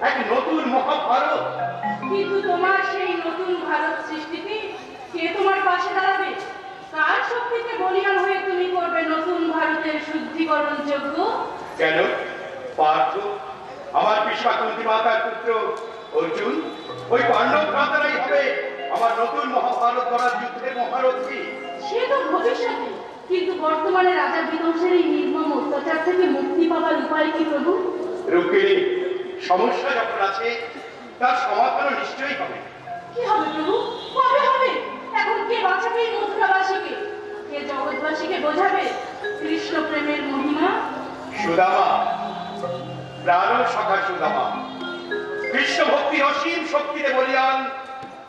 এক নতুন মহাভারত। কিন্তু তোমার সেই নতুন ভারত সৃষ্টিতে কে তোমার পাশে দাঁড়াবে? কার শক্তিতে বলিয়ান হয়ে তুমি করবে নতুন ভারতের শুদ্ধিকরণ যজ্ঞ? কেন পার্থ, আমার পিসা কুন্তি মাতার পুত্র অর্জুন, ওই পাণ্ডব ভ্রাতারাই হবে আমার নতুন মহাভারত গড়ার যুদ্ধের মহারথী। সে তো ভবিষ্যতে, কিন্তু বর্তমানে রাজা বিধ্বংসের এই নির্মম অত্যাচার থেকে মুক্তি পাওয়ার উপায় কি প্রভু? রুক্মিণী, সমস্যা যখন আছে তার সমাধান নিশ্চয়ই হবে। কি হবে প্রভু? কবে হবে? এখন কে বাঁচাবে এই মথুরাবাসীকে? কে জগৎবাসীকে বোঝাবে কৃষ্ণ প্রেমের মহিমা? সুদামা, প্রাণ সখা সুদামা, কৃষ্ণ ভক্তি অসীম শক্তিতে বলিয়ান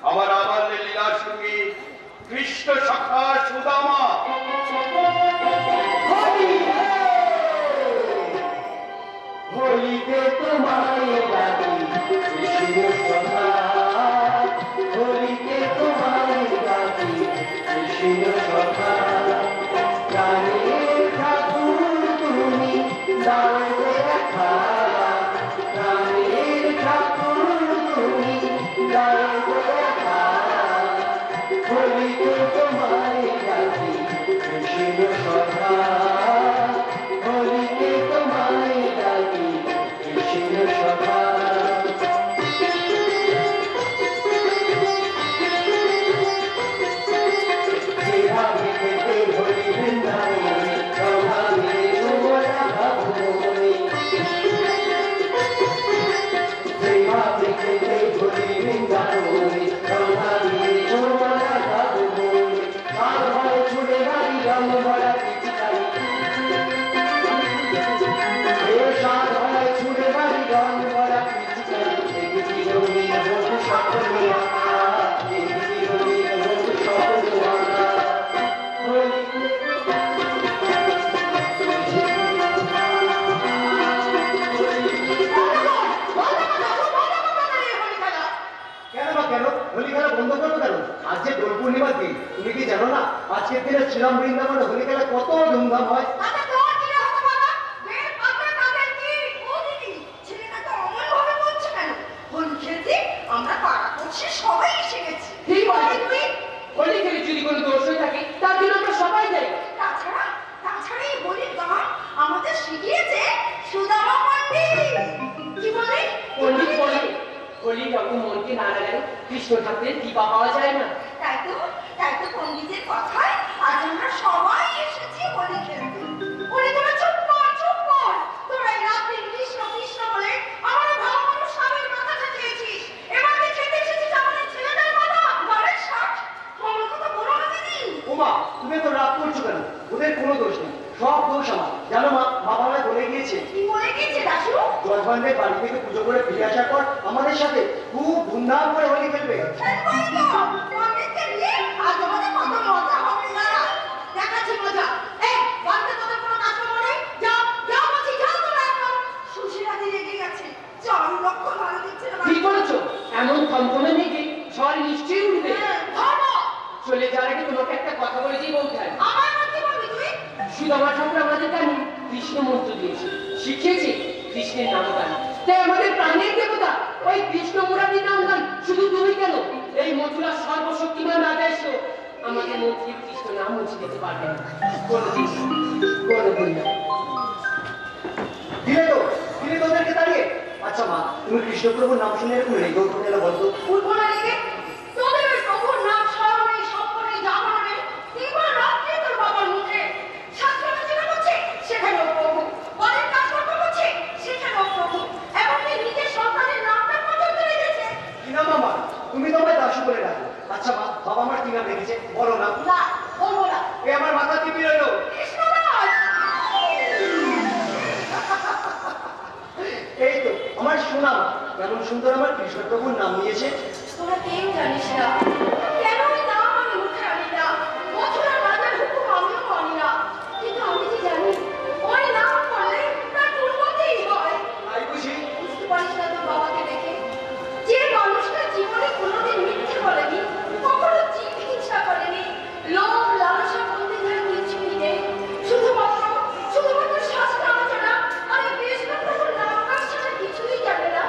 আমার আবার লীলার সঙ্গে কৃষ্ণ সখা সুদামা। হোলিতে তোমায় ডাকি কৃষ্ণ সখা, হোলিতে তোমায় ডাকি কৃষ্ণ সখা। প্রাণের ঠাকুর তুমি দাও দেখা, প্রাণের ঠাকুর তুমি দাও দেখা। হোলিতে তোমায় ডাকি কৃষ্ণ সখা, হোলিতে তোমায় ডাকি কৃষ্ণ সখা। যেভাবে খেতে হোলি বৃন্দাবনে, প্রভাবে তোমরা ভাবমনে। যেভাবে খেতে হোলি বৃন্দাবনে, প্রভাবে তোমরা ভাবমনে। আর হয় ছুড়ে গাড়ি রং ভরা পিচকারি, সাত হয় ছুড়ে বাড়ি রং ভরা পিচকারি। দেখি রঙিন হোক সকলে আঁকা, দেখি রঙিন হোক সকলে আঁকা। হোলি কেন বা কেন? হোলি খেলা বন্ধ করো কেন? আজ যে দোল পূর্ণিমার দিন, তুমি কি জানো না আজকের দিনে শ্রীরাম বৃন্দাবনে হোলি খেলা কত ধুমধাম হয়? সবাই এসে গেছে। ঠিক বলেছ তুমি। হোলি খেলে যদি কোনো দোষ হয়ে থাকে তার জন্য আমরা সবাই যাই। তাছাড়া এই হোলির গান আমাদের শিখিয়েছে সুদামা পণ্ডিত। কি বলে? পণ্ডিত বলে হোলি যখন মনকে না লাগায় কৃষ্ণ ঠাকুরের কৃপা পাওয়া যায় না। তাই তো পণ্ডিতের কথায় আজ আমরা সবাই এসেছি হোলি খেলতে। ওরে তোরা চুপ কর। তোরা এই রাত্রি কৃষ্ণ কৃষ্ণ বলে আমার ভাব মানুষ স্বামীর মাথাটা খেয়েছিস। এবার যে খেতে এসেছিস আমাদের ছেলেদের মাথা, ঘরের শাক। আমার কথা বলো না দিদি। ওমা, তুমি তো রাগ করছো কেন? ওদের কোনো দোষ নেই, সব দোষ আমার। জানো মা, বাবা আমায় বলে গিয়েছে কি বলে গেছে দাশু? জজমানদের বাড়ি থেকে পুজো করে ফিরে আসার পর আমাদের সাথে খুব ধুমধাম করে হোলি খেলবে। পণ্ডিতকে নিয়ে আজ আমাদের কত মজা হবে না? দেখাচ্ছি মজা। এই বাড়িতে তোদের কোনো কাজ করবো নেই? যাও বলছি, যাও তোরা এখন। সুশীলাদি রেগে গেছে। চারু লক্ষ ভালো দিচ্ছে না। ঠিক বলেছো, এমন থমথমে মেঘে ঝড় নিশ্চয়ই উঠবে। ধর্ম চলে যাওয়ার আগে তোমাকে একটা কথা বলে দিয়ে বলতে হয়। আমার মা কি বলবি তুই? সুদামা ঠাকুর আমাদের কানে কৃষ্ণ মন্ত্র দিয়েছে, শিখিয়েছে কৃষ্ণের নামগান। তাই আমাদের প্রাণের দেবতা ওই কৃষ্ণ মুরারির নামগান শুধু তুমি কেন, এই মথুরার সর্বশক্তিমান রাজা এসেও আমাদের মন্ত্রী কৃষ্ণ নাম মুছে দিতে পারবে না। কোনোদিন না। দিলে তোদেরকে তাড়িয়ে। আচ্ছা মা, তুমি কৃষ্ণপ্রভুর নাম শুনে এরকম রেগে উঠো কেন বলতো? উঠবো না রেগে? তোদের ওই প্রভুর নাম স্মরণে সম্পর্কে জাগরণে তিনবার রাত্রে তোর বাবার মুখে শাস্ত্র রচনা করছে, সেখানেও প্রভু। পরের কাজ করছে, সেখানেও প্রভু। এমনকি নিজের সন্তানের নামটা পর্যন্ত রেখেছে। কি নাম আমার? তুমি তো আমায় দাসু বলে ডাকো। আচ্ছা মা, বাবা আমার কি নাম রেখেছে বলো না। না, বলবো না। এ আমার মাথা টিপি রইলো। কৃষ্ণদাস। এই তো আমার সোনা মা, কেমন সুন্দর আমার কৃষ্ণপ্রভুর নাম নিয়েছে। তোরা কেউ জানিস না কেন ওই নাম আমি মুখে আনি না। মথুরার রাজার হুকুম আমিও মানি না, কিন্তু আমি যে জানি ওই নাম করলে তার দুর্গতিই হয়। তাই বুঝি? বুঝতে পারিস না তোর বাবাকে দেখে? যে মানুষটা জীবনে কোনোদিন মিথ্যে বলেনি, কখনো জীব হিংসা করেনি, লোভ লালসা বলতে যার কিছুই নেই, শুধুমাত্র শাস্ত্র আলোচনা আর এই কৃষ্ণপ্রভুর নাম কার ছাড়া কিছুই জানে না।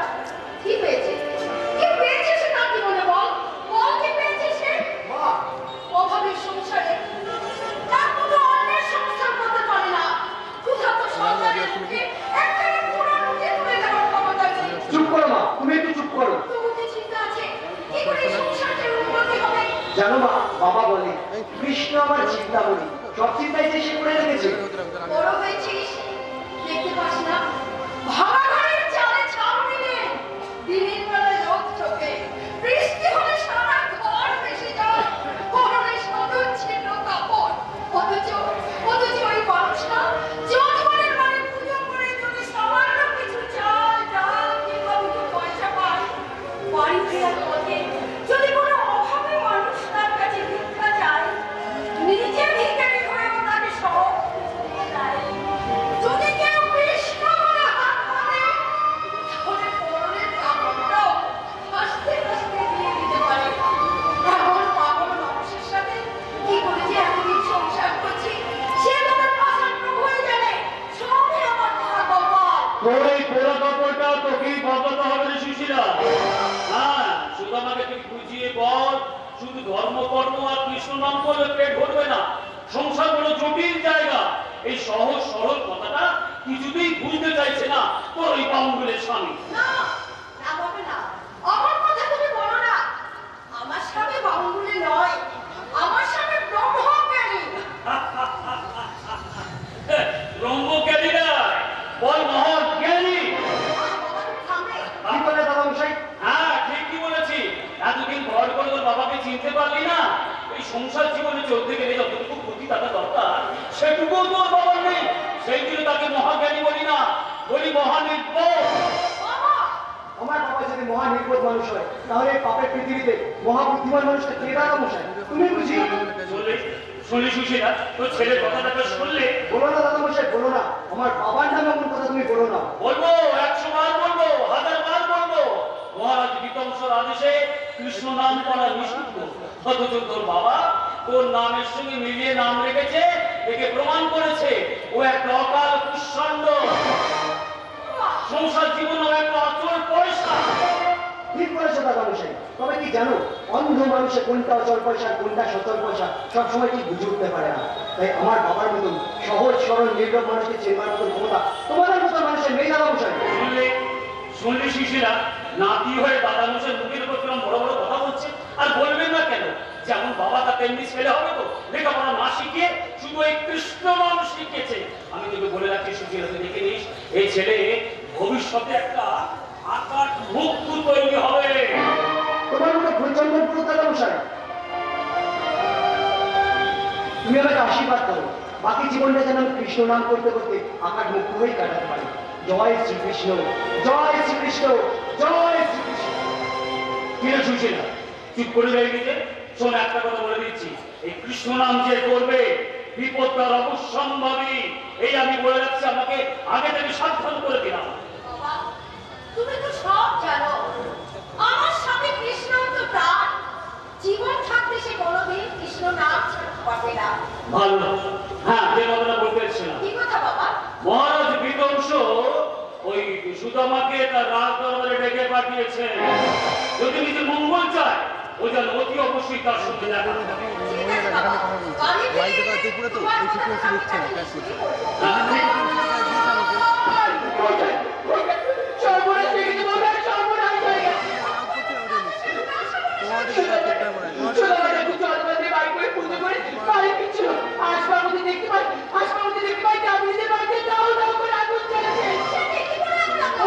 আমার চিন্তা করি, সব চিন্তাই যে সে করে রেখেছে। বড় হয়েছিস, দেখতে পাস না ভাঙা ঘরের চালে ছাউনি নেই, দিনের বেলায় রোদ চোখে, বৃষ্টি হলে সারা ঘর ভেসে যায়, পরনে নতুন ছিন্ন কাপড়। অথচ ওই মানুষটা যৌবনের মানে পুজো করে যদি সামান্য কিছু চাল ডাল কিংবা দুটো পয়সা পায়, বাড়ি ফেরার পথে যদি কোনো অভাবী মানুষ তার কাছে ভিক্ষা চায়, নিজে ভিখারি হয়েও তাকে সব কিছু দিয়ে দেয়। যদি কেউ কৃষ্ণ বলে হাত পাতে, তাহলে পরনের কাপড়টাও হাসতে হাসতে দিয়ে দিতে পারে। এমন পাগল মানুষের সাথে কি করে যে এতদিন সংসার করছি, সে তাদের পাষাণ্ড হয়ে গেলে সবই আমার ভাগ্য। তোর এই পোড়া কাপড়টা তোকেই বদলাতে হবে রে সুশীলা। হ্যাঁ, শুধু আমাকে তুই বুঝিয়ে বল, শুধু ধর্ম কর্ম আর কৃষ্ণ নাম করলে পেট ভরবে না। সংসার বড় জটিল জায়গা। এই সহজ সরল কথাটা কিছুতেই বুঝতে চাইছে না তোর এই বাউন্ডুলের স্বামী। না, না বাবা না, আমার কথা তুমি বলো না। আমার স্বামী বাউন্ডুলে নয়, আমার স্বামী ব্রহ্মজ্ঞানী। ব্রহ্মজ্ঞানী না, বল মহাজ্ঞানী। বাবা তুমি থামবে? কি বলে দাদামশাই? হ্যাঁ, ঠিকই বলেছি। এতদিন ভর করে তোর বাবাকে চিনতে পারলি না। এই সংসার জীবনে চলতে গেলে যতটুকু বুদ্ধি থাকা দরকার সেটুকুও তোর বাবার নেই। সেই জন্য তাকে মহাজ্ঞানী বলি না, বলি মহানির্বোধ। বাবা, আমার বাবা যদি মহা নির্বোধ মানুষ হয়, তাহলে এই পাপের পৃথিবীতে মহা বুদ্ধিমান মানুষটা কে দাদামশাই? তুমি বুঝি? শুনলি সুশীলা, তোর ছেলের কথাটা শুনলে? বলো না দাদামশাই, বলো না। আমার বাবার নামে এমন কথা তুমি বলো না। বলবো, 100 বার বলবো, 1000 বার বলবো। মহারাজ বিতংসর আদেশে কৃষ্ণ নাম করা নিষিদ্ধ। অথচ তোর বাবা তোর নামের সঙ্গে মিলিয়ে নাম রেখেছে, একে প্রমাণ করেছে ও একটা অকাল কুষ্মাণ্ড। সংসার জীবন ও একটা অচল পয়সা। ঠিক বলেছো দাদামশাই। তবে কি জানো, অন্ধ মানুষে কোনটা অচল পয়সা কোনটা সচল পয়সা সবসময় ঠিক বুঝে উঠতে পারে না। তাই আমার বাবার মতন সহজ সরল নির্ভর মানুষকে চেনবার মতন ক্ষমতা তোমাদের মতো মানুষের নেই দাদামশাই। শুনলি সুশীলা, নাতি হয়ে দাদা মশাই মুখের উপর কিরম বড় বড় কথা বলছে। আর বলবেন না কেন, যেমন বাবা তা তেমনি ছেলে হবে তো। লেখাপড়া না শিখিয়ে শুধু এই কৃষ্ণ নাম শিখেছে। আমি তোকে বলে রাখি সুশীলা, তুই দেখে নিস, এই ছেলে ভবিষ্যতে একটা আকার মুক্ত তৈরি হবে। তোমার মতো ভুলচন্দন পুরো দাদামশাই, তুমি আমাকে আশীর্বাদ করো। বাকি জীবনটা যেন আমি কৃষ্ণ নাম করতে করতে আকার মুক্ত হয়ে কাটাতে পারি। জয় শ্রীকৃষ্ণ, জয় শ্রীকৃষ্ণ, জয় শ্রীকৃষ্ণ। কি রে সুশীলা, চুপ করে রয়ে গেছে? শোন, একটা কথা বলে দিচ্ছি, এই কৃষ্ণ নাম যে করবে বিপদ তার অবশ্যম্ভাবী। এই আমি বলে রাখছি, আমাকে আগে থেকে সাবধান করে দিলাম। বাবা, তুমি তো সব জানো। আমার স্বামী কৃষ্ণ তো প্রাণ। জীবন থাকতে সে কোনোদিন কৃষ্ণ নাম ছাড়তে পারবে না। ভালো। হ্যাঁ, যে কথাটা বলতে এসেছিলাম, কি কথা বাবা? মহারাজ বিধ্বংস ওই সুদামাকে তার রাজ দরবারে ডেকে পাঠিয়েছে। যদি নিজের মঙ্গল চায়, ও যেন অতি অবশ্যই তার সঙ্গে দেখা করে। ঠিক আছে বাবা, বাড়ি বাড়িতে ফিরে ত্রিপুরা তো তোমার এই ফ্রিকোয়েন্সি কথা দিচ্ছে না, আমি ক্যাশ শুরু দিচ্ছে। করবো। সর্বনাশ হয়ে গেছে বাবা, সর্বনাশ হয়ে গেছে। তোমাদের প্রত্যেকটা মনে হয় ছোটবেলায় একটু জল বাঁধে বাড়ি করে পুজো করে বাড়ি ফিরছিল। আসবাবতি দেখতে পাই, ডাবলিদের বাড়িতে দাও দাও করে আগুন জ্বলেছে।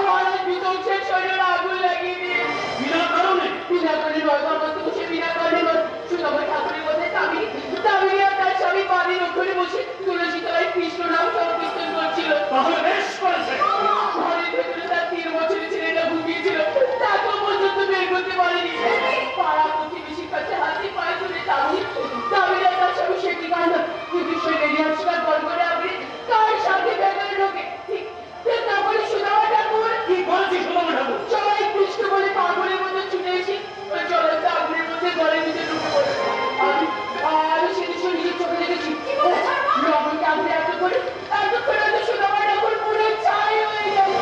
মহারাজ বিধ্বংসের শরীরে আগুন লাগিয়ে দিয়ে বিনা কারণে বিনা কারণে নয় বাবা, তুমি সে বিনা কারণে নয়। সুদামার ঠাকুরের মধ্যে দাবি আর তার স্বামী বাড়ির ওখানে বসে তুলসী তলায় কৃষ্ণ নাম সংকীর্তন করছিল। তাহলে বেশ করেছে। ঘরের ভেতরে তার 3 বছরের ছেলেটা ঘুমিয়েছিল, তাকেও পর্যন্ত বের করতে পারেনি। পাড়া প্রতিবেশীর কাছে হাতে পায়ে ধরে দাবিরা তার স্বামী সেটি কাণ্ড যুধিষ্ঠির বেরিয়ে আসবার বল করে আপনি তার সাথে ভেতরে ঢোকে। ঠিক তারপরে সুদামা ঠাকুর কি করেছিস সুদামা ঠাকুর? সবাই কৃষ্ণ বলে পাগলের মধ্যে ছুটে এসে ওই জ্বলন্ত আগুনের মধ্যে গলের নিচে ঢুকে পড়ে। আমি সেদিন নিজের চোখে দেখেছি। আগুনকে আগুনে এতক্ষণে হয়তো সুদামা ঠাকুর পুরো ছাই হয়ে গেছে।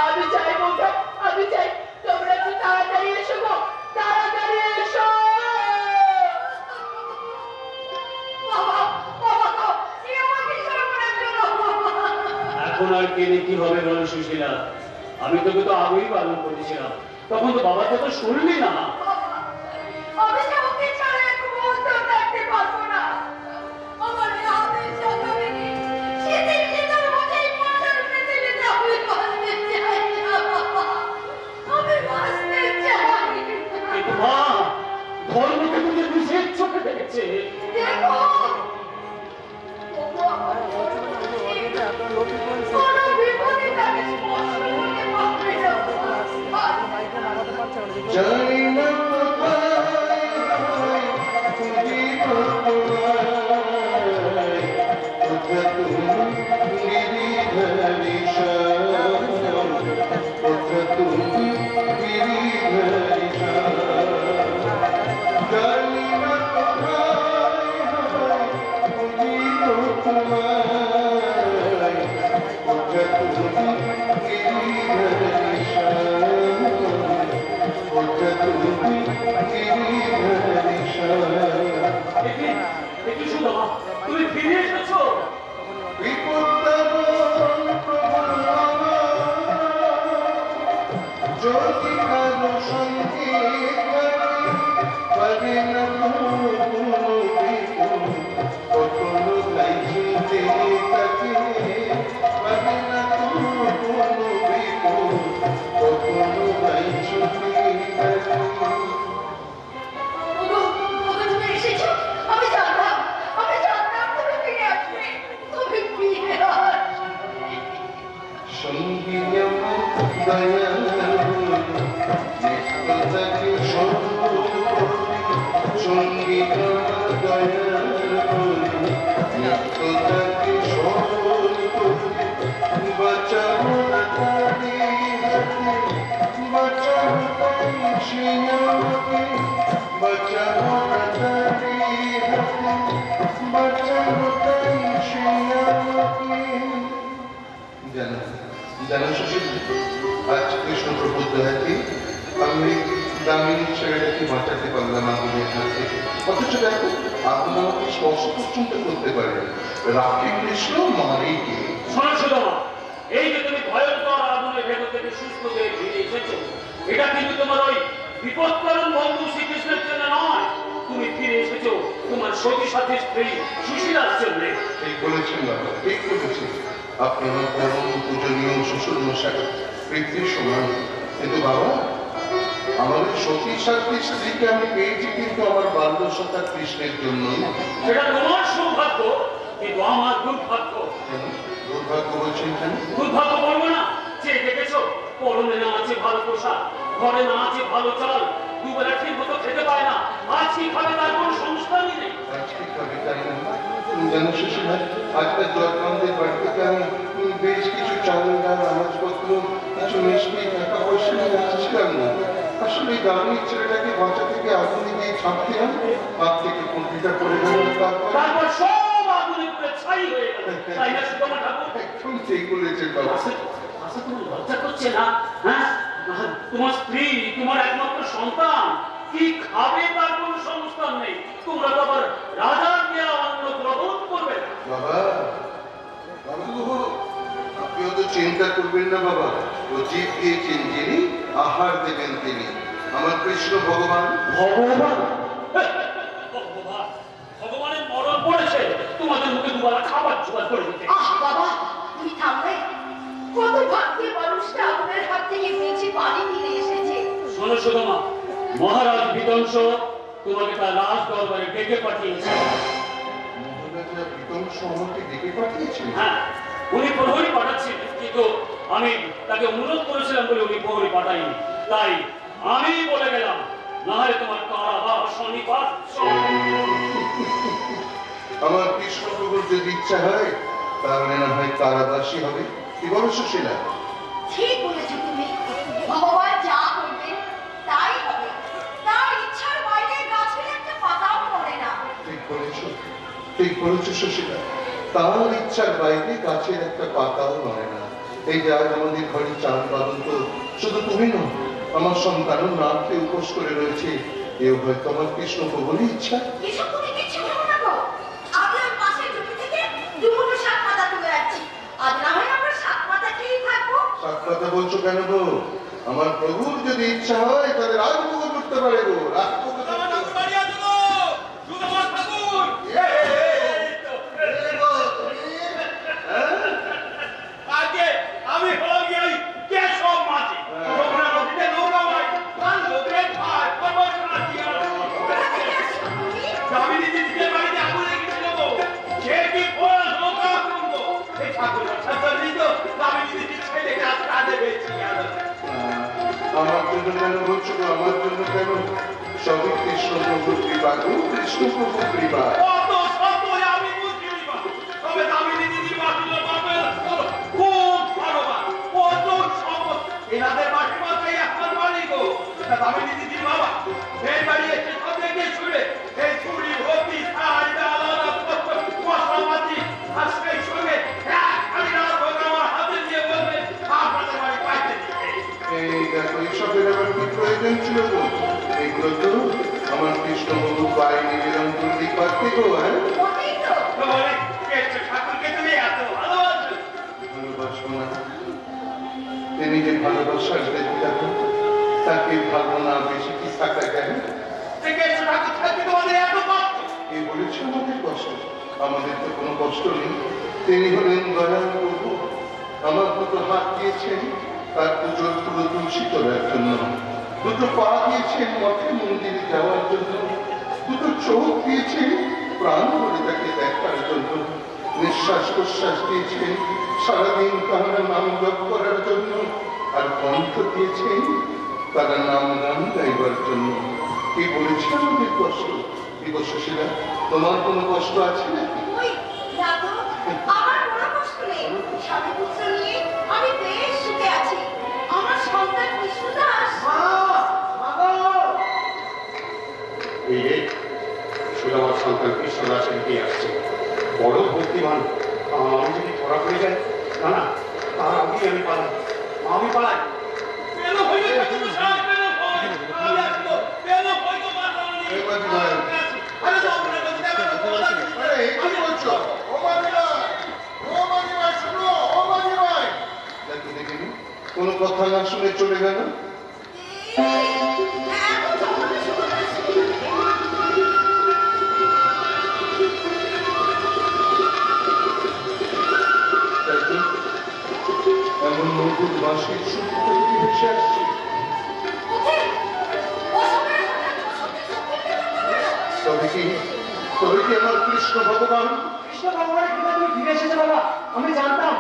আমি চাই বোকা, আমি চাই তোমরা একটু তাড়াতাড়ি এসো গো, তাড়াতাড়ি এসো। বাবা, বাবা গো, এ আমাকে ছেড়ে করে দিল না বাবা। এখন আর কেনে কি হবে বলো সুশীলা? আমি তোকে তো আগেই বারণ করেছিলাম, তখন তো বাবা কথা শুনলি না। বাবা, কোনো বিপদে তাকে স্পর্শ করতে পারবে না। জানি না কোথায় খুঁজি তোমায়, কোথা তুমি গিরিধারীশা, কোথা তুমি গিরিধারীশা। জানি না কোথায় খুঁজি তোমায়, কোথা তুমি গিরিধারীশা, কোথা তুমি গিরিধারীশা। দেখি সুদামা, তুমি ফিরে এসেছো। বিপত্তারণ প্রভু যদি কারো সঙ্গীত পারে না কোনো বিপুল, কখনো তাই শুনতে তাকে পারে না কোনো বিপুল, কখনো তাই শুনতে তাকে। ওগো, তুমি এসেছো? আমি জানতাম তুমি ফিরে আসবে। তুমি ফিরে আসবে। সঙ্গী আমার দয়াল নিত্যতাকে স্মরণ করি, সঙ্গী আমার দয়াল নিত্যতাকে স্মরণ করি। বাঁচাবো না তারি হাতে, বাঁচাবো তাই সে আমাকে, বাঁচাবো না তারি হাতে, বাঁচাবো তাই সে আমাকে। জানো সুশীল, আজ কৃষ্ণপ্রভুর দয়াতে আমি দামিনী ছেলেটাকে বাঁচাতে পারলাম আগুনের হাতে। অথচ দেখো, আগুন আমাকে স্পর্শ পর্যন্ত করতে পারে, রাখে কৃষ্ণ মারে কে। শোনো সুদামা, এই যে তুমি ভয়ঙ্কর আগুনের ভেতর থেকে সুস্থ হয়ে ফিরে এসেছো, এটা কিন্তু তোমার ওই বিপদকারণ বন্ধু শ্রীকৃষ্ণের জন্য নয়। তুমি ফিরে এসেছো তোমার সতী সাথী স্ত্রী সুশীলার জন্য। ঠিক বলেছেন বাবা, ঠিক বলেছেন। আপনি আমার পরম পূজনীয় শ্বশুর মশাই, পৃথিবীর সমান। কিন্তু বাবা, আমার সতী সাথী স্ত্রীকে আমি পেয়েছি কিন্তু আমার বাল্য সখা কৃষ্ণের জন্যই। সেটা তোমার সৌভাগ্য, কিন্তু আমার দুর্ভাগ্য। দুর্ভাগ্য বলছেন কেন? দুর্ভাগ্য বলবো না, যে দেখেছো পরনে না আছে ভালো পোশাক, ঘরে না আছে ভালো চাল, দুবেলা ঠিক মতো খেতে পায় না, আজ কি খাবে তার কোনো সংস্থানই নেই। আজকে খাবে তাই না? জানো সুশীলা, আজকাল জয়কান্তের বাড়ি থেকে আমি বেশ কিছু চাল ডাল আনাজপত্র, কিছু মিষ্টি, টাকা পয়সা নিয়ে আসছিলাম না। আসলে গ্রামের ছেলেটাকে বাঁচা থেকে আগুন দিয়ে ছাপতে হবে, হাত থেকে কুন্ঠিটা করে গেল। তারপর সব আগুনে পুড়ে ছাই হয়ে গেল, তাই না সুদামা ঠাকুর? একদম ঠিক বলেছেন বাবা। আচ্ছা, তোমার লজ্জা করছে না? হ্যাঁ, তোমার স্ত্রী, তোমার একমাত্র সন্তান, কি খাবে তার কোনো সংস্থান নেই। তোমরা তো আবার রাজার দেওয়া অন্ন গ্রহণ করবে না। বাবা, বাবা গো, আপনি অত চিন্তা করবেন না বাবা। ও জীব দিয়েছেন যিনি, আহার দেবেন তিনি, আমার কৃষ্ণ ভগবান। ভগবান, ভগবানের মরণ পড়েছে তোমাদের মুখে দুবেলা খাবার জোগাড় করে দিতে। আহ বাবা, তুমি থামবে? কত ভাগ্যে মানুষটা আপনার হাত থেকে বেঁচে বাড়ি ফিরে এসেছে। শোনো সুদামা, মহারাজ বিধ্বংস তোমাকে তার রাজ দরবারে ডেকে পাঠিয়েছে। মহারাজা বিধ্বংস আমাকে ডেকে পাঠিয়েছেন? হ্যাঁ, উনি প্রহরী পাঠাচ্ছেন, কিন্তু আমি তাকে অনুরোধ করেছিলাম বলে উনি প্রহরী পাঠাইনি। তাই আমি বলে গেলাম, না হলে তোমার কারাবাস শনিবার। আমার কৃষ্ণপ্রভুর যদি ইচ্ছা হয় তাহলে না হয় কারাবাসী হবে। কি বলো সুশীলা? ঠিক বলেছো তুমি। ভগবান যা করবেন তাই হবে। তার ইচ্ছার বাইরে গাছের একটা পাতাও পড়ে না। ঠিক বলেছো, ঠিক বলেছো সুশীলা। তার ইচ্ছার বাইরে গাছের একটা পাতাও নড়ে না। এই যে আজ আমাদের ঘরে চাল পালন তো শুধু তুমি নও, আমার সন্তানও না খেয়ে উপোস করে রয়েছে। এও হয়তো আমার কৃষ্ণপ্রভুরই ইচ্ছা। এসব তুমি কিচ্ছু ভেবো না গো। আগে ওই পাশের জমি থেকে দুমুঠো শাক পাতা তুলে যাচ্ছি। আজ না হয় আমরা শাক পাতা খেয়েই থাকবো। সাত কথা বলছো কেন গো? আমার প্রভুর যদি ইচ্ছা হয় তাহলে রাজভোগ করতে পারে গো, রাজভোগ করতে পারে। আমি হলো গিয়ে ওই কেশব মাঝি, যমুনা নদীতে নৌকা মারি, তার লোকের ভাই খবর রাখি আর দামিনী দিদিকে বাড়িতে আগুন লেগেছিল গো। সে কি ফল নৌকা করবো? এই ঠাকুর আমার জন্য কেন বলছো গো? আমার জন্য কেন? সবই কৃষ্ণ প্রভুর কৃপা গো, কৃষ্ণ প্রভুর কৃপা। কত শত আমি বুঝিনি বা। তবে দামিনী দিদির বাসিল বাপের খুব ভালো বা। কত সম্পদ। এনাদের মাসিমাটাই এখন বাড়ি গো। তা দামিনী দিদির বাবা এই বাড়ি এসে সব দেখে শুনে এই চুরি ভর্তি সাহায্য আলাদা মশলাপাতি আজকের সঙ্গে এক খালি রাত হোক আমার হাতে দিয়ে বলবে আপনাদের বাড়ি পাইতে দিতে। এই দেখো, এইসবের আবার কি প্রয়োজন ছিল গো? এগুলো তো আমার কৃষ্ণ প্রভু পায়ে নিবেদন করতে পারতে গো। হ্যাঁ, ওটাই তো। তো বলে কৃষ্ণ ঠাকুরকে তুমি এত ভালোবাসো। ভালোবাসবো না? তিনি যে ভালোবাসার দেবী দেখো, তাকে ভালো না বেশি কি থাকা যায়? যে কৃষ্ণ ঠাকুর থাকতে তোমাদের এত কষ্ট। কে বলেছে আমাদের কষ্ট? আমাদের তো কোনো কষ্ট নেই। তিনি হলেন দয়াল প্রভু। আমার দুটো হাত দিয়েছেন তার পুজোর পুরো তুলসী তোলার জন্য, দুটো পা দিয়েছেন মঠে মন্দিরে যাওয়ার জন্য, দুটো চোখ দিয়েছেন প্রাণ ভরে তাকে দেখার জন্য, নিঃশ্বাস প্রশ্বাস দিয়েছেন সারাদিন তাহার নাম জপ করার জন্য, আর কণ্ঠ দিয়েছেন তারা নাম গান গাইবার জন্য। কে বলেছে আমাদের কষ্ট? দিবসেরা, তোমার কোনো কষ্ট আছে না? ওই, দেখো, আমার কোনো কষ্ট নেই। স্বামী পুত্র নিয়ে আমি বেশ সুখে আছি। আমার সন্তান কৃষ্ণদাস। এই যে সুদামার সন্তান কৃষ্ণদাস এগিয়ে আসছে, বড় ভক্তিমান। আমি যদি ধরা পড়ে যাই, না না, তার আগেই আমি পালাই, আমি পালাই। কেন হইল ঠাকুর সাহেব, কেন ভয়? আমি আসবো, কেন ভয় তো বাঁচানো এই বাজি ভাই। আরে তো আপনার কাছে দেখার কথা ছিল। আরে, এই কি বলছো? ও মাঝি ভাই, ও মাঝি ভাই, শুনো, ও মাঝি ভাই। দেখো দেখিনি, কোনো কথা না শুনে চলে গেল। এই, এত চমৎকার সুন্দর তাই তো, এমন মধুর মাসের সুখ ভেসে আসছে। কোথায়? অসময়ে হঠাৎ অসত্যি সত্যি তবে কি, তবে কি আমার কৃষ্ণ ভগবান? কৃষ্ণ ভগবানের কৃপা তুমি ফিরে এসেছো বাবা। আমি জানতাম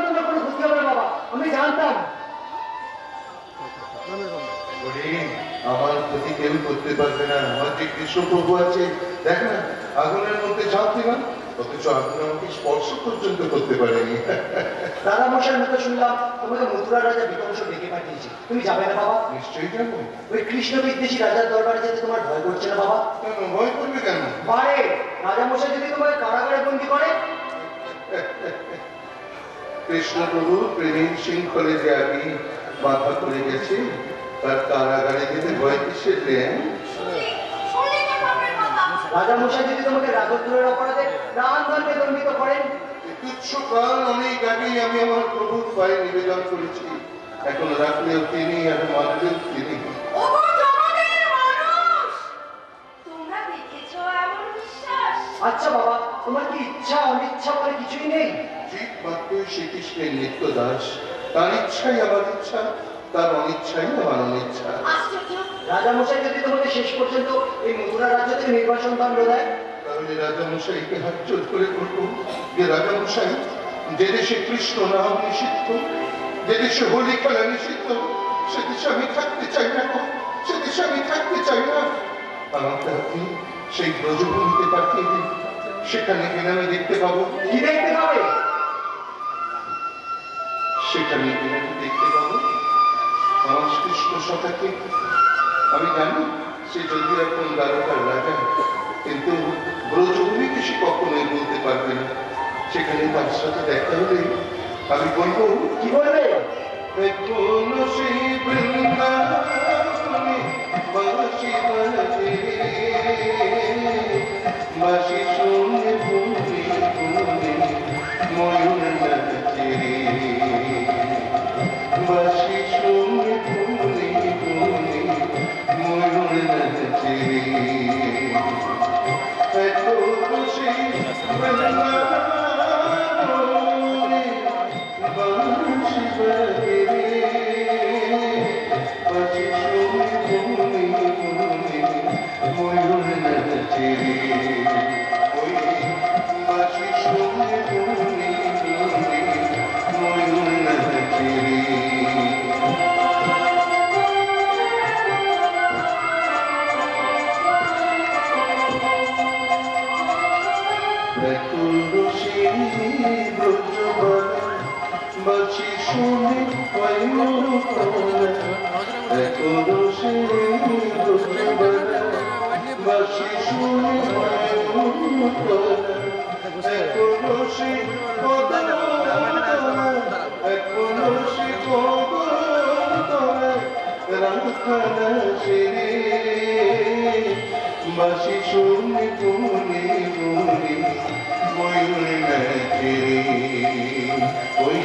তোমার কোনো ক্ষতি হবে না বাবা, আমি জানতাম। ওরে, আমার ক্ষতি কেউ করতে পারবে না। আমার যে কৃষ্ণ প্রভু আছে, দেখ না, আগুনের মধ্যে ঝাঁপ দিলাম, অথচ আগুন আমাকে স্পর্শ পর্যন্ত করতে পারেনি। দাদা মশাইয়ের মুখে শুনলাম তোমাকে মথুরা রাজা বিকংস ডেকে পাঠিয়েছে, তুমি যাবে না বাবা? নিশ্চয়ই যাবো। ওই কৃষ্ণ বিদ্বেষী রাজার দরবারে যেতে তোমার ভয় করছে না বাবা? কেন ভয় করবে কেন? পারে, রাজা মশাই যদি তোমাকে কারাগারে বন্দি করে? কৃষ্ণ প্রভু প্রেমের শৃঙ্খলে যে আগে বাধা করে গেছে, তার কারাগারে যেতে ভয় কিসের রে? শুনলি তো ঠাকুরের কথা। রাজা মশাই যদি তোমাকে রাজদ্রোহের অপরাধে প্রাণদণ্ডে দণ্ডিত করেন? তুচ্ছ কাল অনেক আগেই আমি আমার প্রভুর পায়ে নিবেদন করেছি। এখন রাখলেও তিনি আর মারলেও তিনি। ওগো জগতের মানুষ, তোমরা দেখেছো এমন বিশ্বাস? আচ্ছা বাবা, তোমার কি ইচ্ছা অনিচ্ছা বলে কিছুই নেই? ঠিক মাত্রই শ্রীকৃষ্ণের নিত্য দাস, তার ইচ্ছাই আমার ইচ্ছা, তার অনিচ্ছাই আমার অনিচ্ছা। আশ্চর্য। রাজা মশাই যদি তোমাকে শেষ পর্যন্ত এই মথুরা রাজ্য থেকে নির্বাসন দণ্ড দেয়? তাহলে রাজামশাইকে হাত জোর করে বলবো যে রাজামশাই, যে দেশে কৃষ্ণ নাম নিষিদ্ধ, যে দেশে হোলি খেলা নিষিদ্ধ, সে দেশে আমি থাকতে চাই না গো, সে দেশে আমি থাকতে চাই না। আমাকে আপনি সেই ব্রজভূমিতে পাঠিয়ে দিন, সেখানে গেলে আমি দেখতে পাবো। কি দেখতে পাবে? সেখানে গেলে আমি দেখতে পাবো আমার কৃষ্ণ সখাকে। আমি জানি সে যদি এখন দ্বারকার রাজা, কিন্তু ব্রজভূমিকে সে কখনোই বলতে পারবে না। সেখানে তার সাথে দেখা হলে আমি বলবো, কি বলবে? এখনো সেই বৃন্দাবনে বাঁশি বাজে, বাঁশি শুনে ভুলে ভুলে ময়ূর নাচে, বাঁশি শুনে ভুলে ভুলে ময়ূর নাচে। এখনো সেই বৃন্দাবনে বাঁশি বাজে, বাঁশি শুনে ভুলে ভুলে ময়ূর নাচে। ওই বাঁশি শুনে ভুলে ভুলে ময়ূর নাচে। বাঁশি শুনে এখনো সে বাঁশি শুনে এখনো সে এখনো সে রাখানা সেরে বাঁশি শুনে পুনে পুনে ময়ূর নাচে ওই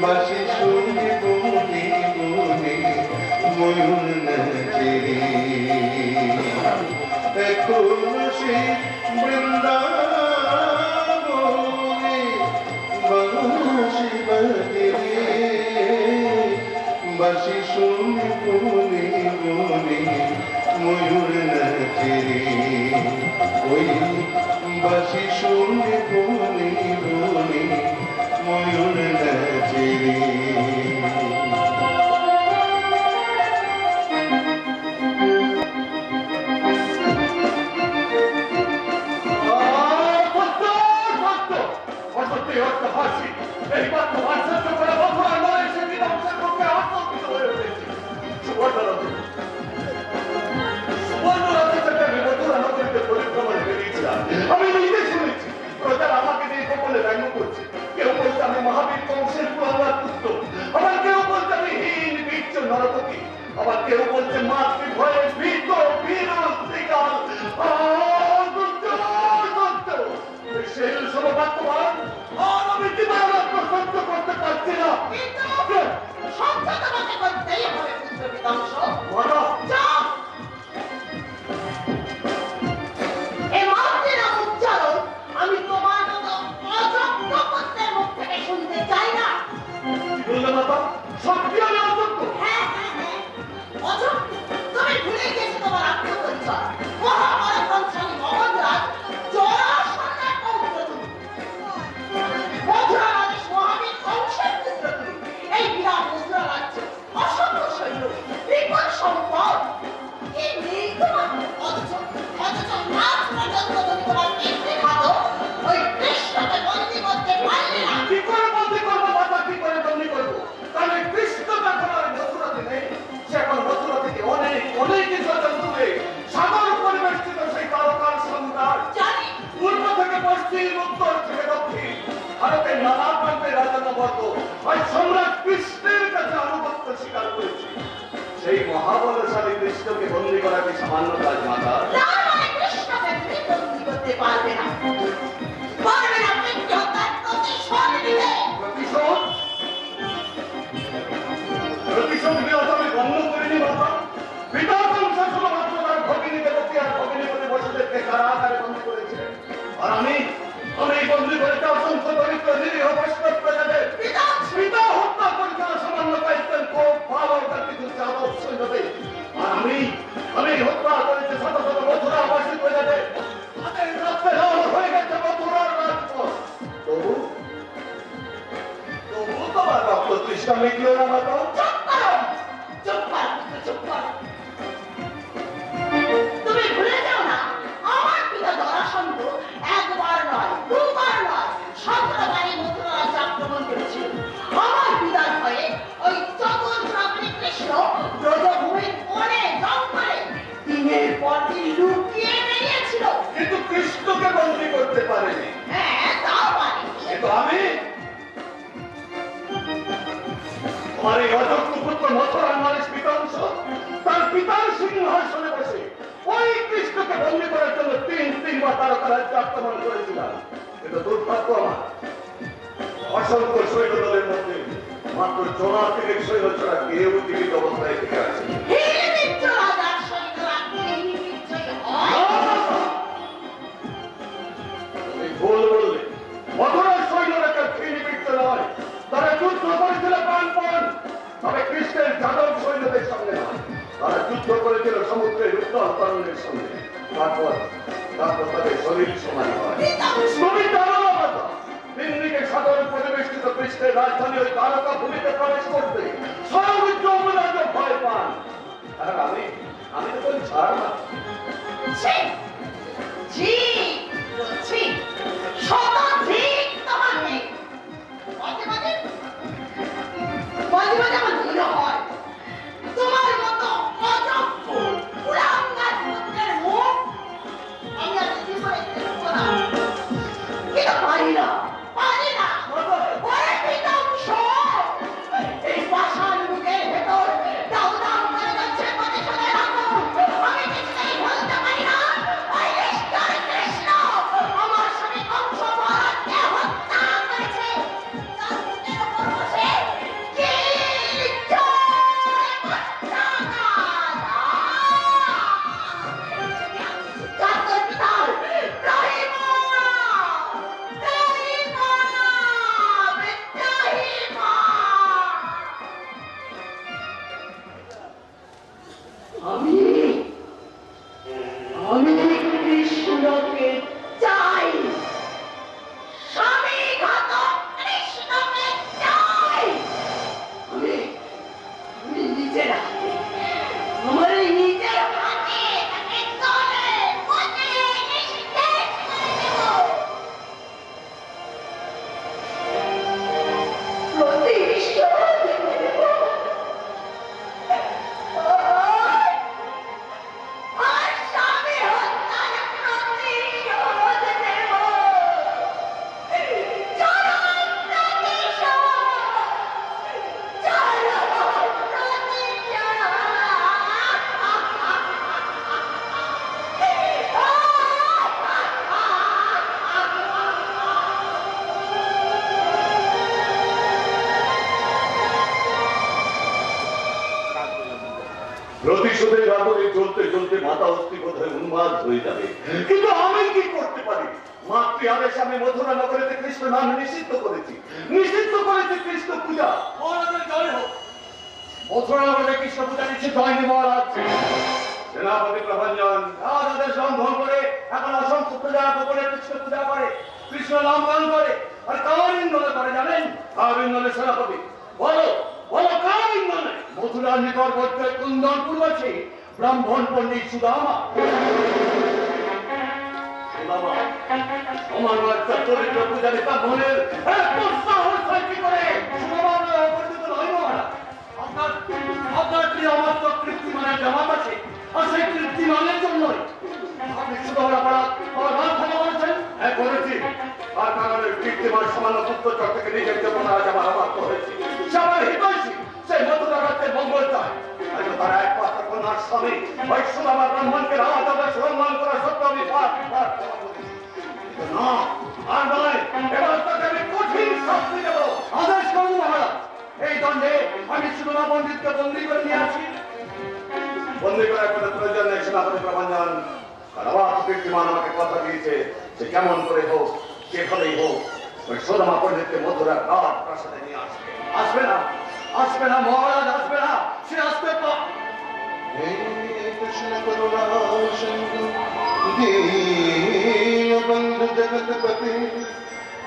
বাঁশি শুনে পুনে পুনে ময়ূর নাচে এখনো সে বৃন্দাবনে বাঁশি বাজে বাঁশি শুনে পুনে পুনে ময়ূর নাচে ওই বাঁশি শুনে পুনে পুনে ময়ূর নাচে আমি নিজে শুনেছি প্রজারা আমাকে দিয়ে গোপনে ব্যঙ্গ করছে। কেউ বলছে আমি মহাবীর বংশের পুরানার পুত্র, আবার কেউ বলছে আমি হীন বীর্য নরপতি, আবার কেউ বলছে মাতৃ ভয়ে ভীত বীর শ্রীকাল। সেই সমবাক্যবান আর আমি দিবারাত্র সহ্য করতে পারছি না। কিন্তু সহ্য তোমাকে করতেই হবে পুত্র বিধ্বংস। বলো আমি তোমার মতো অযোগ্য পুত্রের মুখ থেকে শুনতে চাই না। বললে মাতা সত্যি আমি অযোগ্য? হ্যাঁ অযোগ্য। তুমি ভুলে গেছো তোমার আত্মপরিচয়। মহাপরাক্রমশালী মগধরাজ জরাসন্ধের পৌত্র তুমি। মথুরা রাজেশ মহাবীর কংসের পুত্র তুমি। এই বিরাট মথুরা রাজ্য অসংখ্য সৈন্য, বিপুল সম্পদ, কি নেই তোমার? অথচ আজ পর্যন্ত তুমি তোমার পিতৃঘাত ওই কৃষ্ণকে বন্দী করতে পারলে না। কি করে বন্দী করবো মাতা, কি করে বন্দী করবো? তাহলে কৃষ্ণ এখন আর মথুরাতে নেই। সে এখন মথুরা থেকে অনেক অনেক যোজন দূরে সাগর পরিবেষ্টিত সেই তারকার সন্তান। জানি পূর্ব থেকে পশ্চিম, উত্তর থেকে দক্ষিণ, ভারতের নানা প্রান্তে রাজনবর্গ ওই সম্রাট কৃষ্ণের কাছে আনুগত্য স্বীকার করেছে। সেই মহাবলশালী কৃষ্ণকে বন্দী করা কি সামান্য কাজ মাতা? তার মানে কৃষ্ণকে তুমি বন্দী করতে পারবে না। পারবে না পিতৃ হত্যার প্রতিশোধ নিতে। প্রতিশোধ? প্রতিশোধ নেওয়া তো আমি গণ্য করিনি মাতা। পিতা বংশ শুধুমাত্র তার ভগিনী দেবতী আর ভগিনীপতি বসুদেবকে কারাগারে বন্দী করেছে। আর আমি বন্দী করেছি অসংখ্য দরিদ্র নিরীহ বৈষ্ণব প্রজাদের। পিতা হত্যা করেছিল সামান্য কয়েকজন খুব ভালো কিছু যাদব সৈন্যদের। আর আমি হত্যা করেছি শত শত মথুরাবাসী প্রজাদের। তাদের রক্তে লাল হয়ে গেছে মথুরার রাজপথ। তবু তোমার রক্ত তৃষ্ণা মিটল না মাতা? চুপ করো, চুপ করো, চুপ করো। তুমি ভুলে যাও না আমার পিতা জরাসন্ধ একবার নয়, দুবার নয়, 17 বারই মথুরা রাজ্যে আক্রমণ করেছিল। আমার পিতার ভয়ে ওই চতুর্থ কৃষ্ণ ব্রজভূমির কোণে জঙ্গলে দিনের পর দিন লুকিয়ে বেরিয়েছিল। কিন্তু কৃষ্ণকে বন্দী করতে পারেনি। হ্যাঁ তাও পারি। কিন্তু আমি আমার এই অযোগ্য পুত্র মথুরার নরেশ বিধ্বংস তার পিতার সিংহাসনে বসে ওই কৃষ্ণকে বন্দী করার জন্য তিনবার তারকা রাজ্য আক্রমণ করেছিলাম। কিন্তু দুর্ভাগ্য আমার, অসংখ্য সৈন্য দলের মধ্যে মাত্র 4 সৈন্য ছাড়া কেউ জীবিত অবস্থায় থেকে আছে। হিড়িমিচ্ছ রাজার সৈন্যরা কি হিড়িমিচ্ছই হয়? তুমি ভুল বললে। মথুরার সৈন্যরা কেউ ক্ষীণবিত্ত নয়, তারা যুদ্ধ করেছিল প্রাণপণ। তবে কৃষ্ণের যাদব সৈন্যদের সঙ্গে নয়, তারা যুদ্ধ করেছিল সমুদ্রের উত্তর তরণের সঙ্গে। তারপর তাদের শরীর সমান হয়। তুমি জানো না মাতা, দিল্লিকে সাগর পরিবেষ্টিত কৃষ্ণের রাজধানী ওই তারকা ভূমিতে প্রবেশ করতে স্বয়ং যমরাজ ভয় পান। আর আমি তো বলি ছাড় না। ছি, ছি, ছি, শতাধিক তোমাকে। মাঝে মাঝে পারি না। পারি না। ওরে বিধ্বংস! এই পাষাণ বুকের ভেতর দাউ দাউ করে যাচ্ছে প্রতিশোধের আগুন। আমি কিছুতেই ভুলতে পারি না, ওই নিষ্ঠুর কৃষ্ণ আমার স্বামী কংস মহারাজকে হত্যা করেছে। তার বুকের ওপর বসে কি জোরে পশ্চাৎ! কাতর পিতার রহিমা! আমি কৃষ্ণকে চাই। স্বামী ঘাতক কৃষ্ণকে চাই। আমি নিজের হাতে, আমার এই নিজের হাতে তাকে তলে পচে নিঃশেষ করে দেব। প্রতিশোধ নেব। আর স্বামী হত্যার প্রতিশোধ নেব। চরম প্রতিশোধ! চরম প্রতিশোধের আগুনে জ্বলতে জ্বলতে মাথা অস্থি বোধহয় উন্মাদ হয়ে যাবে, কিন্তু আমি কি করতে পারি? মাতৃ আদেশ আমি মথুরা নগরীতে কৃষ্ণ নাম নিষিদ্ধ করেছি কৃষ্ণ পূজা। মহারাজের জয় হোক। মথুরা নগরে কৃষ্ণ পূজা নিষিদ্ধ হয়নি মহারাজ। সেনাপতি প্রভঞ্জন রাজাদের লঙ্ঘন করে এখন অসংখ্য পূজা গোপনে কৃষ্ণ পূজা করে, কৃষ্ণ নাম গান করে। আর কার ইন্ধনে করে জানেন? কার ইন্ধনে সেনাপতি? বলো বলো কার ইন্ধনে? মথুরার নিকটবর্তী কুন্দনপুর আছে ব্রাহ্মণ পণ্ডিত সুদামা। সুদামা আমার একটা চরিত্র পূজারী ব্রাহ্মণের এত সাহস হয় কি করে? সুদামা নয় অপরিচিত নয় মহারাজ। আপনার প্রিয় আমার তো কৃত্রিমানের জামাত আছে, আর সেই কৃত্রিমানের জন্যই আপনি সুদামার অপরাধ ক্ষমা করেছেন। হ্যাঁ করেছি, আর কারণে কৃত্রিমার সামান্য পুত্রচর থেকে নিজের জীবন আজ আমার অবাধ্য হয়েছে। সে আমার হিতৈষী, সেই মথুরা রাজ্যের মঙ্গল চায়। হয়তো তার একমাত্র কন্যার স্বামী ওই সুদামা ব্রাহ্মণকে রাজ আদেশ লঙ্ঘন করা সত্ত্বেও আমি ক্ষমা করেছি। না, আর নয়, এবার তাকে আমি কঠিন শাস্তি দেব। আদেশ করুন মহারাজ। এই দণ্ডে আমি সুদামা পণ্ডিতকে বন্দী করে নিয়ে আসি। বন্দী করার কোনো প্রয়োজন নেই সেনাপতি প্রভঞ্জন। আর আবার কীর্তিমান আমাকে কথা দিয়েছে যে কেমন করে হোক, যেভাবেই হোক, ওই সুদামা পণ্ডিতকে মথুরার রাজ প্রাসাদে নিয়ে আসবে। আসবে না মহারাজ, আসবে না। সে আসতে हे कृष्ण करुणा सिंधु दीनबंधु जगतपते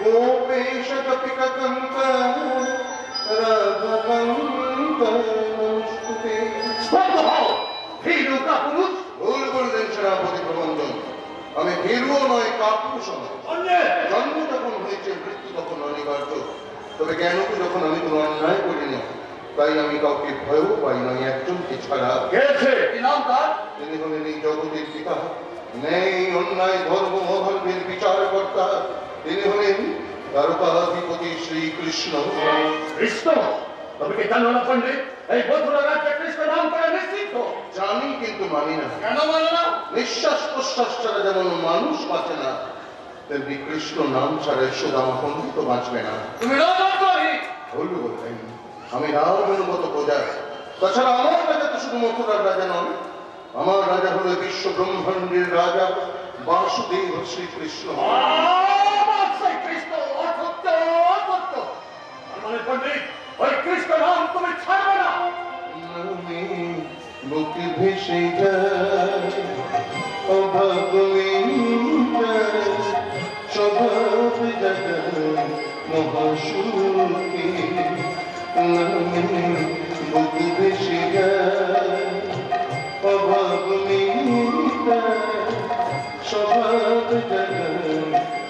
गोपेश जपितकंक राघवंक नमस्ते। স্তব্ধ হও, ভীরু কাপুরুষ। ভুল বললেন সেনাপতি প্রবন্ধন। আমি ভীরুও নয়, কাপুরুষ নয়। জন্ম যখন হয়েছে মৃত্যু তখন অনিবার্য। তবে কেন কি যখন আমি কোনো অন্যায় করিনি, তাই আমি কাউকে ভয়ও পাই না একজনকে ছাড়া। গেছে কি নাম তার? তিনি হলেন এই জগতের পিতা, নেই অন্যায় ধর্ম অধর্মের বিচারকর্তা। তিনি হলেন দ্বারকাধিপতি শ্রীকৃষ্ণ। কৃষ্ণ? তবে কি জানো না পণ্ডিত, এই মথুরা রাজ্যে কৃষ্ণ নাম করে নিশ্চিত? জানি কিন্তু মানি না। কেন মানো না? নিঃশ্বাস প্রশ্বাস ছাড়া যেমন মানুষ বাঁচে না, তেমনি কৃষ্ণ নাম ছাড়া সুদামা পণ্ডিত বাঁচবে না। তুমি রাজদ্রোহী। ভুল বললেন, আমি রামের মতো প্রজা। তাছাড়া আমার রাজা তো শুধু মথুরার রাজা নন, আমার রাজা হলো বিশ্ব ব্রহ্মাণ্ডের রাজা বাসুদেব শ্রীকৃষ্ণ। কৃষ্ণ অসত্য, অসত্য। তার মানে পণ্ডিত, ওই কৃষ্ণ নাম তুমি ছাড়বে না। নামে বুকে ভেসে যায় অভাব মিটায়, স্বভাব জাগায় মহাসুখে। নামে বুকে ভেসে যায় অভাব মিটায়, স্বভাব জাগায়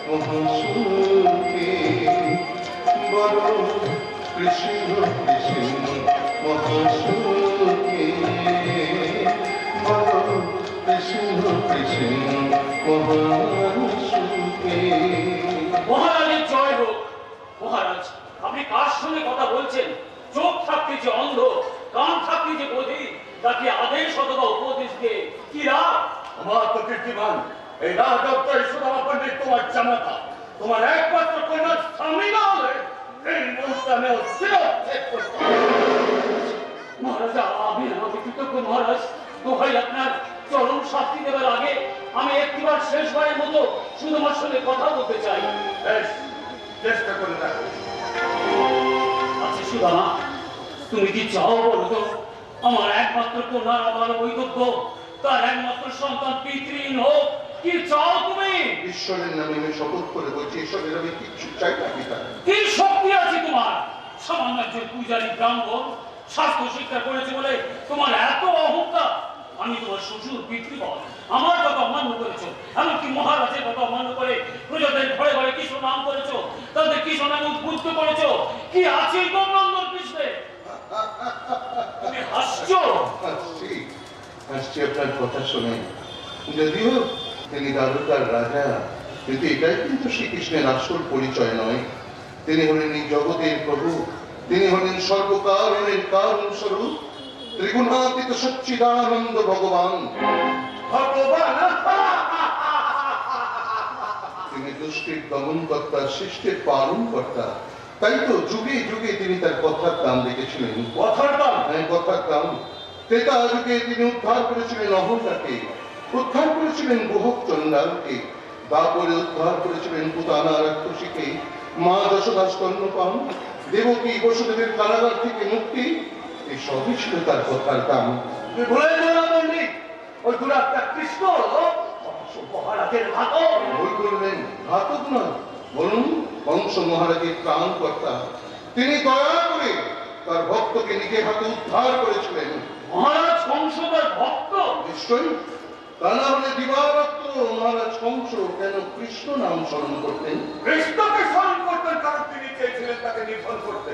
মহাসুখে। বড় কৃষ্ণ কৃষ্ণ মহাসুখে, বড় কৃষ্ণ কৃষ্ণ মহাসুখে। মহারানী মহারাজ, আপনি কার সঙ্গে কথা বলছেন? চোখ থাকতে যে অন্ধ, কান থাকতে যে বধির, তাকে আদেশ অথবা উপদেশ দিয়ে কি লাভ? আমার তো কীর্তিমান এই রাজত্বের সুদামা পণ্ডিত তোমার জামাতা, তোমার একমাত্র কন্যার স্বামী না হলে এই মুহূর্তে আমি চিরচ্ছেদ করতাম। মহারাজা, আমি কৃতজ্ঞ মহারাজ। দোহাই আপনার চরম শাস্তি দেবার আগে আমি একটিবার শেষবারের মতো সুদামার সঙ্গে কথা বলতে চাই। বেশ, চেষ্টা করে দেখো। আচ্ছা সুদামা, তুমি কি চাও বলো তো? আমার একমাত্র কন্যার আমার বৈধব্য, তার একমাত্র সন্তান পিতৃহীন হোক, কি চাও তুমি? ঈশ্বরের নামে আমি শপথ করে বলছি, ঈশ্বরের আমি কিচ্ছু চাই না পিতা। কি শক্তি আছে তোমার? সামান্য একজন পূজারী ব্রাহ্মণ স্বাস্থ্য শিক্ষা করেছে বলে তোমার এত অহংকার? আমি তোমার শ্বশুর পিতৃপদ, আমার কথা অমান্য করেছো, এমনকি মহারাজের কথা অমান্য করে প্রজাদের ঘরে ঘরে কৃষ্ণ নাম করেছো, তাদের কৃষ্ণ নামে উদ্বুদ্ধ করেছো। কি আছে গোমনন্দন কৃষ্ণে? তুমি হাসছো? হাসছি আপনার কথা শুনে। যদিও তিনি দ্বারকার রাজা, কিন্তু এটাই কিন্তু শ্রীকৃষ্ণের আসল পরিচয় নয়। তিনি হলেন এই জগতের প্রভু, তিনি হলেন সর্বকারণের কারণ স্বরূপ, ত্রিগুণাতীত সচ্চিদানন্দ ভগবান। তিনি দুষ্টের দমন কর্তা, শিষ্টের পালন কর্তা। তাই তো যুগে যুগে তিনি তার কথার দাম রেখেছিলেন। কথার দাম? হ্যাঁ, কথার দাম। ত্রেতা যুগে তিনি উদ্ধার করেছিলেন অহংকারকে, উদ্ধার করেছিলেন গোহক চণ্ডালকে, তারপরে উদ্ধার করেছিলেন পুতানা রাক্ষসীকে, মা যশোদা স্তন্যপান, দেবকী বসুদেবের কারাগার থেকে মুক্তি। এই সবই ছিল তার কথার দাম। তুমি ভুলে যাও না পণ্ডিত, ওই দুরাত্মা কৃষ্ণ হলো মহারাজের ঘাতক। ভুল করলেন, ঘাতক নয়, বলুন বংশ মহারাজের প্রাণ কর্তা। তিনি দয়া করে তার ভক্তকে নিজের হাতে উদ্ধার করেছিলেন। মহারাজ কংসদার ভক্ত? নিশ্চয়ই, তা না হলে দিবারাত্র মহারাজ কংস কেন কৃষ্ণ নাম স্মরণ করতেন? কৃষ্ণকে স্মরণ করতেন কারণ তিনি চেয়েছিলেন তাকে নিধন করতে।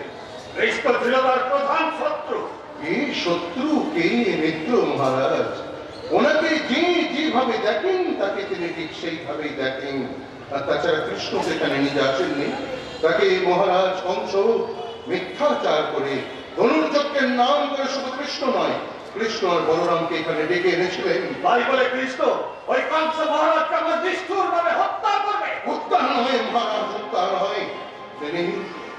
কৃষ্ণ ছিল তার প্রধান শত্রু। কে শত্রু কে মিত্র মহারাজ? ওনাকে যে যেভাবে দেখেন তাকে তিনি ঠিক সেইভাবেই দেখেন। আর তাছাড়া কৃষ্ণ সেখানে নিজে আসেননি, তাকে মহারাজ কংস মিথ্যাচার করে ধনুর্যজ্ঞের নাম করে শুধু কৃষ্ণ নয়, কৃষ্ণ আর বলরামকে এখানে ডেকে এনেছিলেন। তাই বলে কৃষ্ণ ওই কংস মহারাজকে আমার নিষ্ঠুর ভাবে হত্যা করবে? হত্যা নয় মহারাজ, হত্যা নয়।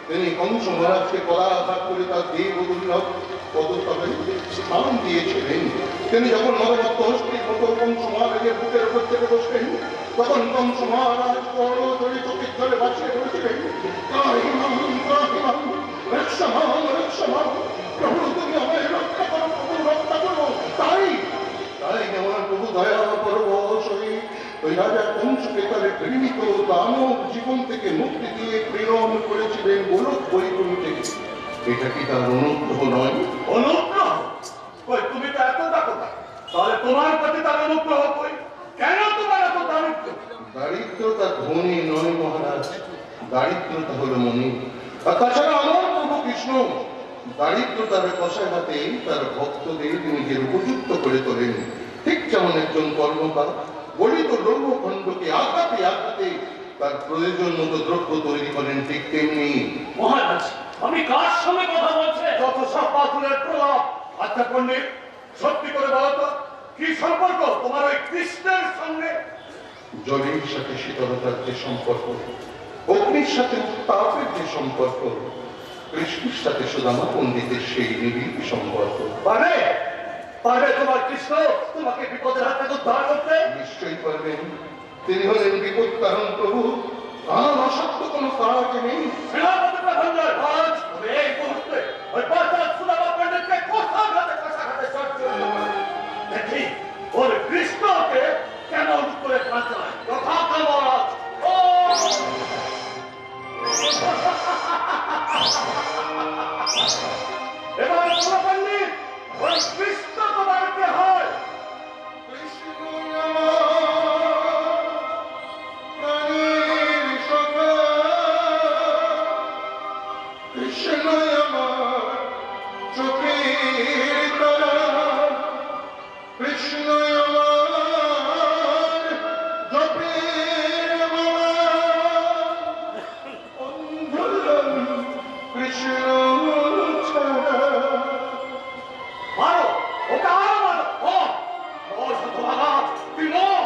তিনি কংস মহারাজকে পদাঘাত করে তার দেব দুর্লভ পদতলে স্থান দিয়েছিলেন। তিনি যখন মদমত্ত হস্তির মতো কংস মহারাজের বুকের উপর চেপে বসলেন, তখন কংস মহারাজ বড় ধরে চোখের জলে ভাসিয়ে ধরেছিলেন, প্রভু তুমি আমায় রক্ষা করো, প্রভু রক্ষা করো। তাই আমার প্রভু দয়া পরবশই ওই রাজা কংসকে তার ঘৃণিত দানব জীবন থেকে মুক্তি দিয়ে প্রেরণ করেছিলেন গোলক বৈকুণ্ঠে। এটা কি তার অনুগ্রহ নয়? অনুগ্রহ? কই তুমি তো এত দেখো না, তাহলে তোমার প্রতি তার অনুগ্রহ কই? কেন তোমার এত দারিদ্র? দারিদ্রতা ধনী নয় মহারাজ, দারিদ্রতা হলো মনি। আর তাছাড়া আমার প্রভু কৃষ্ণ দারিদ্রতার কষাঘাতে তার ভক্তদের নিজের উপযুক্ত করে তোলেন। ঠিক যেমন একজন কর্মকার গলিত লৌহখণ্ডকে আঘাতে আঘাতে তার প্রয়োজন মতো দ্রব্য তৈরি করেন, ঠিক তেমনি মহারাজ, আমি কার সঙ্গে কথা বলছেন? যত সব পাথরের প্রলাপ। আচ্ছা পণ্ডিত, সত্যি করে বলো তো, কি সম্পর্ক তোমার ওই কৃষ্ণের সঙ্গে? জলের সাথে শীতলতার যে সম্পর্ক, অগ্নির সাথে উত্তাপের যে সম্পর্ক, কৃষ্ণের সাথে সুদামা পণ্ডিতের সেই নিবিড় সম্পর্ক। পারবে পারবে তোমার কৃষ্ণ তোমাকে বিপদের হাত থেকে উদ্ধার করতে? নিশ্চয়ই পারবেন। তিনি হলেন বিপদ কারণ প্রভু, তাঁর অসত্য কোনো কাজ নেই। সেনাপতি প্রধানদের আজ তবে এই মুহূর্তে ওই পাঁচাল সুদামা পণ্ডিতকে কষাঘাতে দেখি ওর কৃষ্ণকে কেমন করে বাঁচায়। কথা কামরাজ ও এবার সুদামা পণ্ডিত ওই কৃষ্ণ তোমার কে হয়? কৃষ্ণ আমার প্রাণের সখা, কৃষ্ণ আমার চোখের তারা, কৃষ্ণ আমার জপের মালা, অন্ধ কৃষ্ণ ছাড়া মারো ওকে আরো মারো ও শতভাগা তুই মর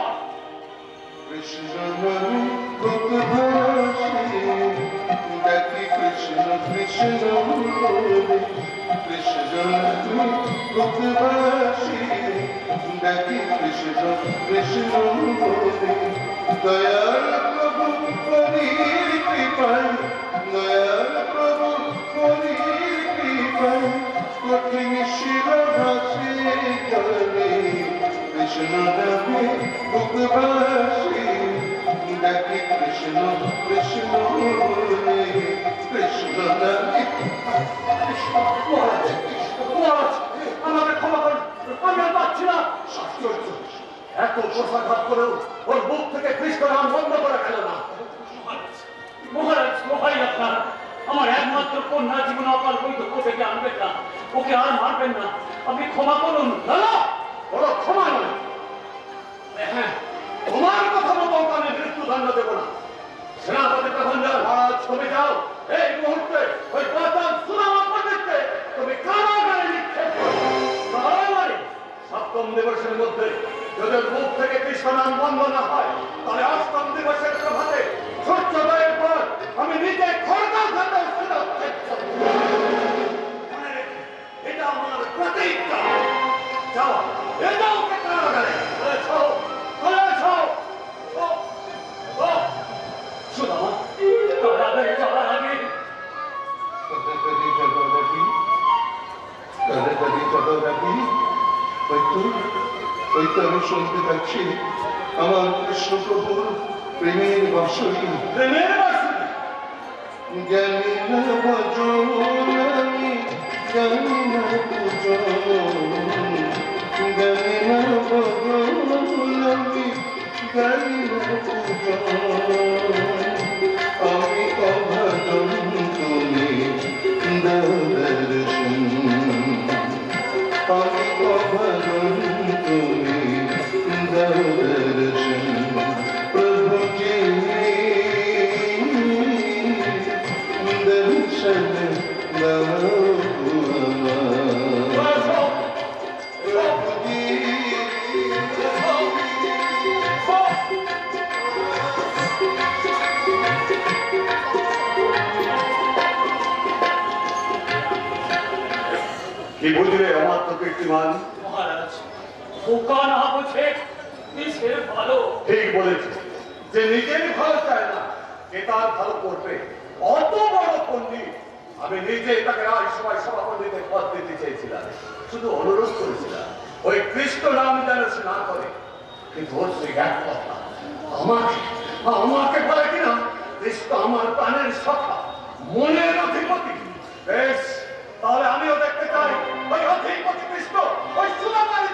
কৃষ্ণ নামে ভক্তবাসী ডাকি কৃষ্ণ কৃষ্ণ বলে কৃষ্ণ নামে ভক্তবাসী ডাকি কৃষ্ণ কৃষ্ণ বলে দয়াল প্রভু হরির কৃপায় দয়াল প্রভু হরির কৃপায় কঠিন শির ভাসে চলে কৃষ্ণ নামে ভক্তবাসী ডাকি কৃষ্ণ কৃষ্ণ বলে কৃষ্ণ নামে মহারাজ আমাকে ক্ষমা করুন আমি আর পাচ্ছি না আশ্চর্য এত প্রসাঘাত করেও ওর মুখ থেকে কৃষ্ণ নাম বন্ধ করে গেল না মহারাজ দোহাই আপনার আমার একমাত্র কন্যা জীবন অকাল বৈধব্য থেকে আনবেন না ওকে আর মারবেন না আপনি ক্ষমা করুন না ওরা ক্ষমা নয় হ্যাঁ তোমার কথা মতো ওকে আমি মৃত্যুদণ্ড দেবো না সেনাপতি তখন যাও মহারাজ তুমি যাও এই মুহূর্তে ওই পাতাল সুনামা পণ্ডিতকে তুমি কারাগারে নিক্ষেপ করো তাহলে সপ্তম দিবসের মধ্যে যদি মুখ থেকে কৃষ্ণ নাম বন্ধ না হয় তাহলে অষ্টম দিবসের প্রভাতে সূর্যোদয়ের পর আমি নিজে খড়গাঁও ঘাটে এটা আমার প্রতিজ্ঞা যাও এটাও ওকে কারাগারে সুদামা কারাগারে যাওয়ার আগে ওই তো আমি শুনতে পাচ্ছি আমার কৃষ্ণ প্রভুর প্রেমের বাঁশরি প্রেমের বাঁশরি জানি না ভজন আমি জানি না পূজন জানি না ভজন আমি জানি না পূজন আমি অভাজন তুমি দর্শন আমি অভাজন তুমি দর্শন প্রভু जी दर्शन दो কি বুঝলে আমার তো কীর্তিমান মহারাজ বোকা না বোঝে দেশের ভালো ঠিক বলেছে যে নিজের ভালো চায় না কে তার ভালো করবে অত বড় পণ্ডিত আমি নিজে তাকে রাজসভায় সভাপতিতে পদ দিতে চেয়েছিলাম শুধু অনুরোধ করেছিলাম ওই কৃষ্ণ নাম যেন সে না করে কিন্তু ওর সে এক কথা আমাকে বলে কিনা কৃষ্ণ আমার প্রাণের সখা মনের অধিপতি বেশ তাহলে আমিও দেখতে চাই ওই অধিপতি কৃষ্ণ ওই সুদামার